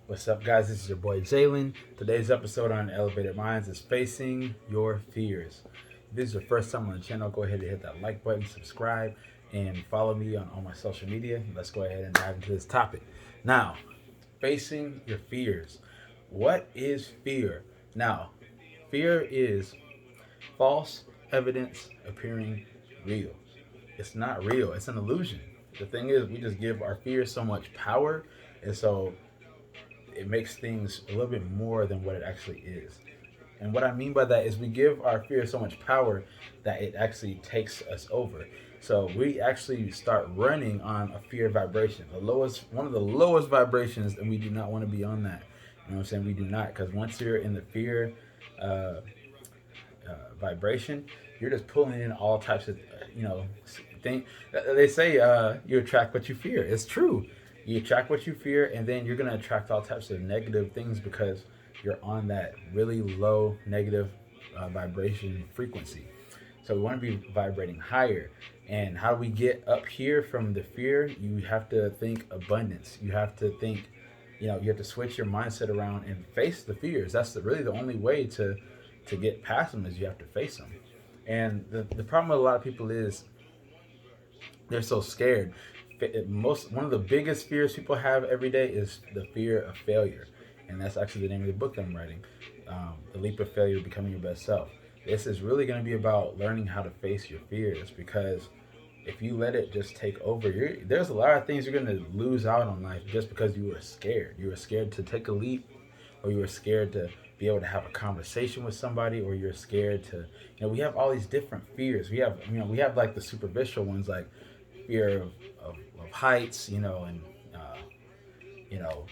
What's up, guys? This is your boy Jalen. Today's episode on Elevated Minds is Facing Your Fears. If this is your first time on the channel, go ahead and hit that like button, subscribe, and follow me on all my social media. Let's go ahead and dive into this topic. Now, facing your fears. What is fear? Now, fear is false evidence appearing real. It's not real, it's an illusion. The thing is, we just give our fears so much power, and so it makes things a little bit more than what it actually is. And what I mean by that is we give our fear so much power that it actually takes us over. So we actually start running on a fear vibration, one of the lowest vibrations, and we do not want to be on that. You know what I'm saying? We do not, because once you're in the fear uh, vibration, you're just pulling in all types of, thing. They say you attract what you fear. It's true. You attract what you fear, and then you're gonna attract all types of negative things because you're on that really low negative vibration frequency. So we want to be vibrating higher. And how do we get up here from the fear? You have to think abundance. You have to think, you have to switch your mindset around and face the fears. That's really the only way to get past them is you have to face them. And the problem with a lot of people is they're so scared. One of the biggest fears people have every day is the fear of failure, and that's actually the name of the book that I'm writing, "The Leap of Failure: Becoming Your Best Self." This is really going to be about learning how to face your fears, because if you let it just take over, there's a lot of things you're going to lose out on life just because you were scared. You were scared to take a leap, or you were scared to be able to have a conversation with somebody, or you're scared to, we have all these different fears. We have like the superficial ones, like fear of heights, and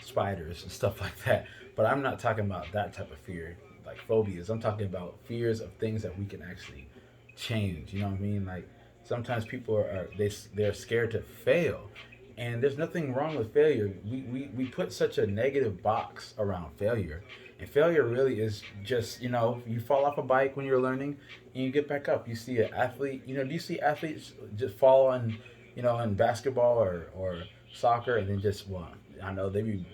spiders and stuff like that. But I'm not talking about that type of fear, like phobias. I'm talking about fears of things that we can actually change. You know what I mean? Like sometimes people they're scared to fail, and there's nothing wrong with failure. We put such a negative box around failure, and failure really is just, you fall off a bike when you're learning and you get back up. You see an athlete, do you see athletes just fall on, in basketball or soccer, and then just, well, I know they be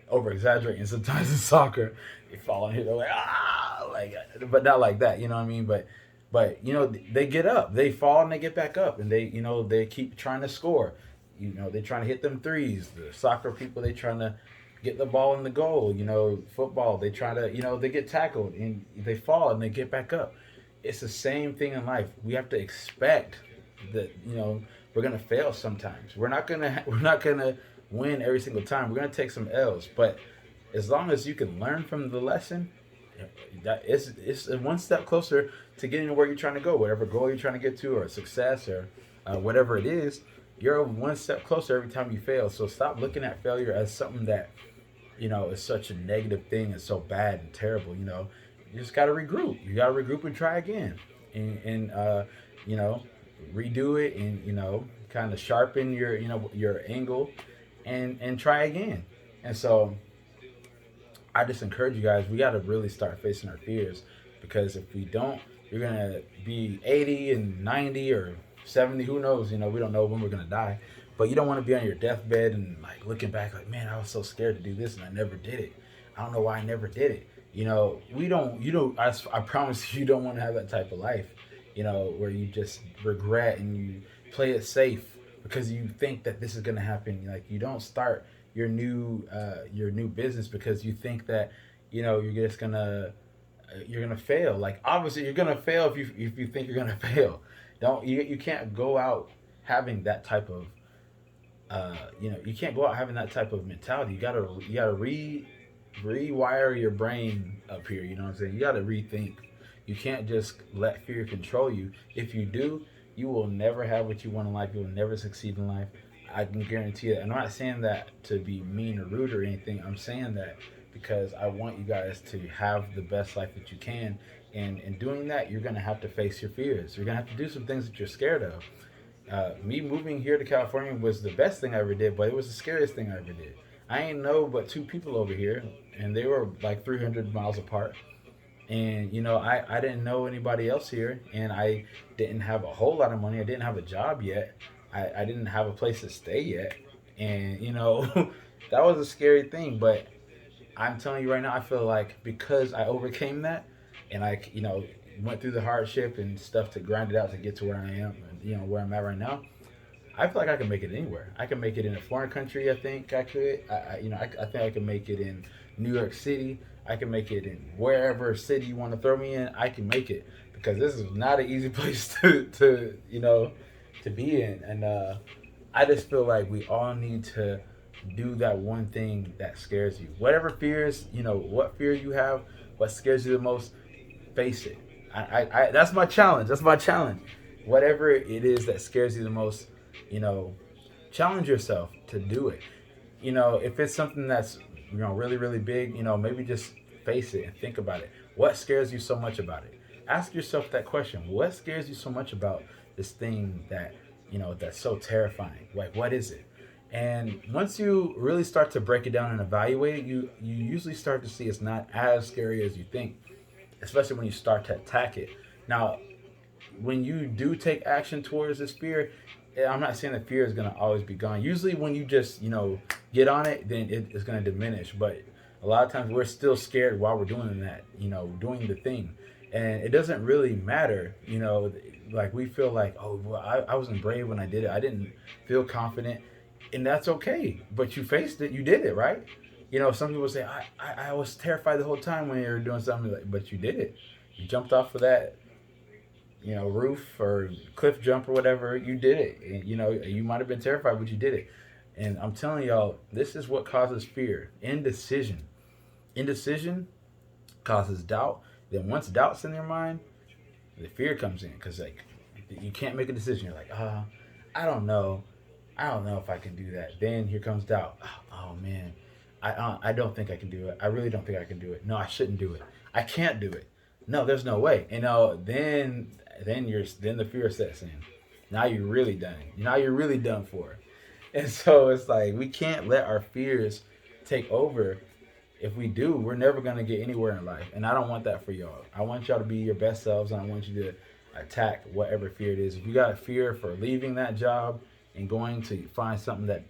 over exaggerating sometimes in soccer. They fall on here, they're like, but not like that, you know what I mean? But they get up, they fall, and they get back up, and they keep trying to score. They're trying to hit them threes. The soccer people, they trying to get the ball in the goal. Football, they try to, they get tackled and they fall and they get back up. It's the same thing in life. We have to expect that, we're gonna fail sometimes. We're not gonna win every single time. We're gonna take some L's, but as long as you can learn from the lesson, that it's one step closer to getting to where you're trying to go, whatever goal you're trying to get to, or success, or whatever it is. You're one step closer every time you fail. So stop looking at failure as something that is such a negative thing and so bad and terrible. You just got to regroup. You got to regroup and try again, and you know redo it, and kind of sharpen your angle, and try again. And so I just encourage you guys. We got to really start facing our fears, because if we don't, you're gonna be 80 and 90 or 70. Who knows? We don't know when we're gonna die. But you don't want to be on your deathbed and like looking back, like, man, I was so scared to do this and I never did it. I don't know why I never did it. We don't. You don't. I promise you don't want to have that type of life. Where you just regret and you play it safe because you think that this is gonna happen. Like, you don't start your new business because you think that you're gonna fail. Like, obviously you're gonna fail if you think you're gonna fail. Don't you can't go out having that type of you can't go out having that type of mentality. You gotta rewire your brain up here. You know what I'm saying? You gotta rethink. You can't just let fear control you. If you do, you will never have what you want in life. You will never succeed in life. I can guarantee that. I'm not saying that to be mean or rude or anything. I'm saying that because I want you guys to have the best life that you can. And in doing that, you're going to have to face your fears. You're going to have to do some things that you're scared of. Me moving here to California was the best thing I ever did, but it was the scariest thing I ever did. I ain't know but two people over here, and they were like 300 miles apart. And I didn't know anybody else here, and I didn't have a whole lot of money. I didn't have a job yet. I didn't have a place to stay yet, and that was a scary thing. But I'm telling you right now, I feel like because I overcame that, and I, went through the hardship and stuff to grind it out to get to where I am, and, where I'm at right now. I feel like I can make it anywhere. I can make it in a foreign country. I think I could. I think I can make it in New York City. I can make it in wherever city you want to throw me in. I can make it because this is not an easy place to be in. And I just feel like we all need to do that one thing that scares you. Whatever fears, what fear you have, what scares you the most, face it. That's my challenge. That's my challenge. Whatever it is that scares you the most, you know, challenge yourself to do it. If it's something that's, really, really big, maybe just face it and think about it. What scares you so much about it? Ask yourself that question. What scares you so much about this thing that, that's so terrifying? Like, what is it? And once you really start to break it down and evaluate it, you usually start to see it's not as scary as you think, especially when you start to attack it. Now, when you do take action towards this fear, I'm not saying the fear is going to always be gone. Usually when you just, get on it, then it's going to diminish. But a lot of times we're still scared while we're doing that, doing the thing. And it doesn't really matter, like we feel like, oh, well, I wasn't brave when I did it. I didn't feel confident. And that's okay. But you faced it. You did it, right? Some people say, I was terrified the whole time when you were doing something, but you did it. You jumped off of that roof or cliff jump or whatever. You did it. And, you might have been terrified, but you did it. And I'm telling y'all, this is what causes fear. Indecision. Indecision causes doubt. Then once doubt's in your mind, the fear comes in. Because, you can't make a decision. You're like, I don't know. I don't know if I can do that. Then here comes doubt. Oh man, I don't think I can do it. I really don't think I can do it. No, I shouldn't do it. I can't do it. No, there's no way. Then the fear sets in. Now you're really done. Now you're really done for. And so it's like we can't let our fears take over. If we do, we're never gonna get anywhere in life. And I don't want that for y'all. I want y'all to be your best selves, and I want you to attack whatever fear it is. If you got fear for leaving that job and going to find something that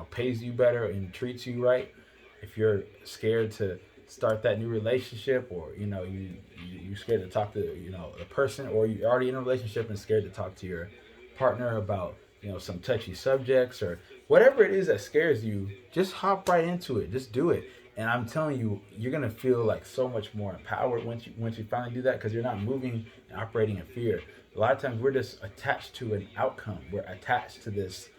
pays you better and treats you right, if you're scared to start that new relationship, or you're scared to talk to a person, or you're already in a relationship and scared to talk to your partner about some touchy subjects, or whatever it is that scares you, just hop right into it. Just do it. And I'm telling you, you're gonna feel like so much more empowered once you finally do that, because you're not moving and operating in fear. A lot of times we're just attached to an outcome. We're attached to this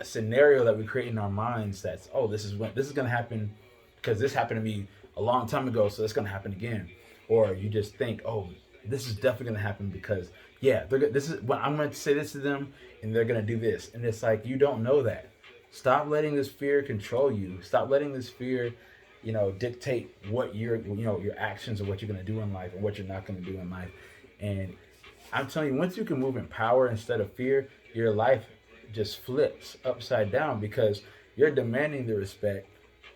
scenario that we create in our minds. That's, oh, this is gonna happen because this happened to me a long time ago, so it's gonna happen again. Or you just think, oh, this is definitely gonna happen because this is when I'm gonna say this to them and they're gonna do this. And it's like, you don't know that. Stop letting this fear control you. Stop letting this fear, dictate what your actions or what you're gonna do in life and what you're not gonna do in life. And I'm telling you, once you can move in power instead of fear, your life just flips upside down, because you're demanding the respect.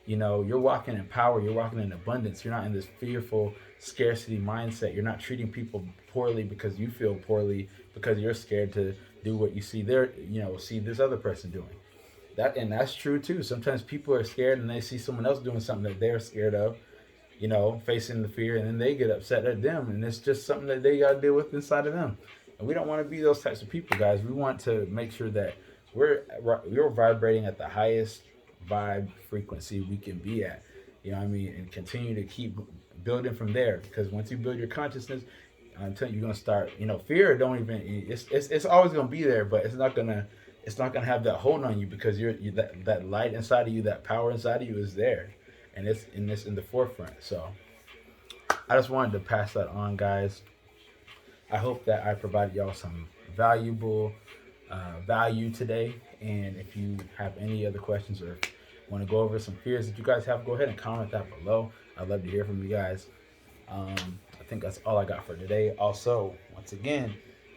You're walking in power. You're walking in abundance. You're not in this fearful scarcity mindset. You're not treating people poorly because you feel poorly, because you're scared to do what you see see this other person doing. That's true too. Sometimes people are scared and they see someone else doing something that they're scared of, facing the fear, and then they get upset at them, and it's just something that they got to deal with inside of them. And we don't want to be those types of people, guys. We want to make sure that we're vibrating at the highest vibe frequency we can be at, and continue to keep building from there. Because once you build your consciousness, I'm telling you, you're gonna start. Fear don't even. It's always gonna be there, but it's not gonna have that hold on you, because that light inside of you, that power inside of you is there, and it's in the forefront. So I just wanted to pass that on, guys. I hope that I provided y'all some valuable value today. And if you have any other questions or want to go over some fears that you guys have, go ahead and comment that below. I'd love to hear from you guys. I think that's all I got for today. Also, once again,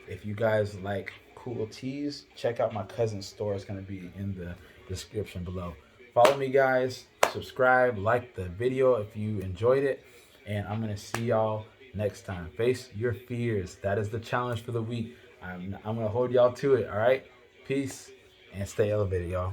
if you guys like cool tees, check out my cousin's store. It's going to be in the description below. Follow me, guys. Subscribe, like the video if you enjoyed it. And I'm going to see y'all next time. Face your fears. That is the challenge for the week. I'm going to hold y'all to it. All right. Peace and stay elevated, y'all.